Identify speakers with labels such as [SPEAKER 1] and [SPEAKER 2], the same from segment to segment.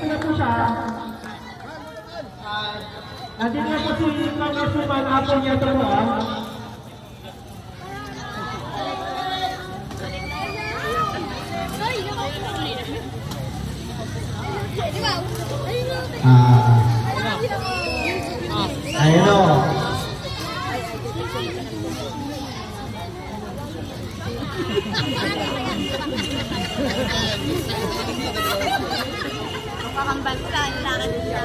[SPEAKER 1] nandito na po siya. Nandito na po si Congresswoman Apple niya ito po.
[SPEAKER 2] Ayun o.
[SPEAKER 3] Pakambal sa kailangan nila.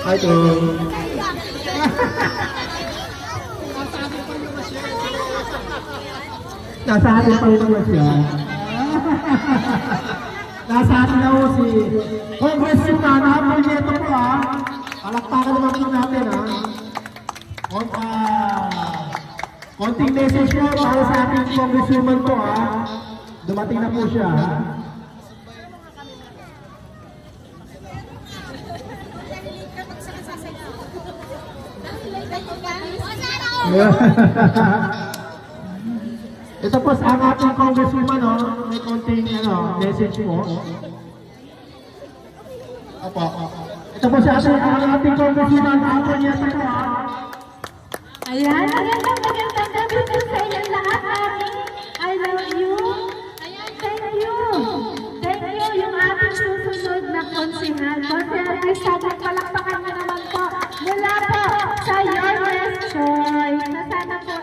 [SPEAKER 2] Hi, to.
[SPEAKER 1] Nasa atin pa rin naman siya. Nasa atin na po si Congresswoman Apple niya ito po ha. Palakpakan naman po natin ha. Konting message po para sa ating Congresswoman po ha. Dumating na po siya ha. Ito po sa ating Congresswoman no, may konting message po. Opo. Ito po sa ating Congresswoman Apple niya ito po.
[SPEAKER 3] Ayan, magandang gabi po sa inyong lahat. I love you. Ayan, thank you. Thank you yung ating susunod na konsehal. Konsehal Cristobal, palakpakan na naman po. Mula po sa Your Best Choice. Na sana po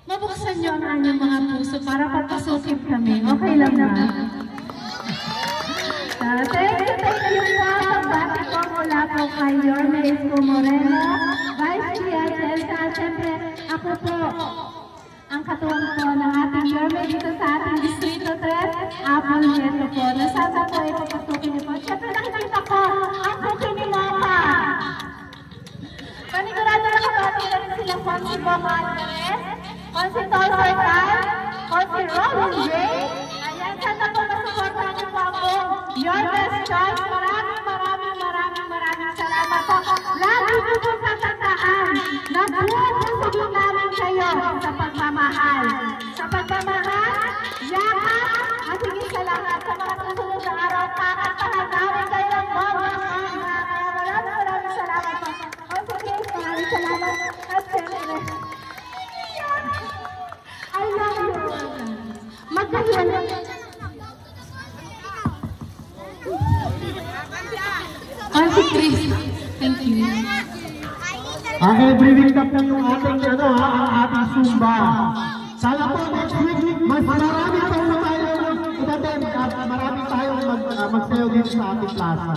[SPEAKER 3] mabuksan nyo ang inyong mga puso para papasukin kami. Okay lang na. Thank you po. Pagbati po mula po kay Yorme Isko Moreno, Vice Chair, at siyempre ako po ang katuwang po ng ating Yorme dito sa ating Distrito 3, Apple Nieto po. Nasasa po ay papasukin niyo po. Siyempre nakikita ko ang puso ni Mama. Panigurado na kabati na rin sila po si Boca Andres, si Tolsoy Carl, si Robin Ray. Ayan, sana po masuportahan niyo po ako. Your Best Choice. Maraming salamat po. Lagi po po sasataan na buong namin kayo sa pagmamahal. Sa pagmamahal, yakap, at higit sa lahat sa mga susunod na araw, kakantahan namin kayo ng maraming salamat po. Maraming salamat. At siyempre, I love you. Magkahiwalay. Si Chris, thank you.
[SPEAKER 1] Every week na po yung ating ang ating Zumba. Sana po next week, mas marami pa tayo mag-attend at marami tayong magsayaw dito sa ating plaza.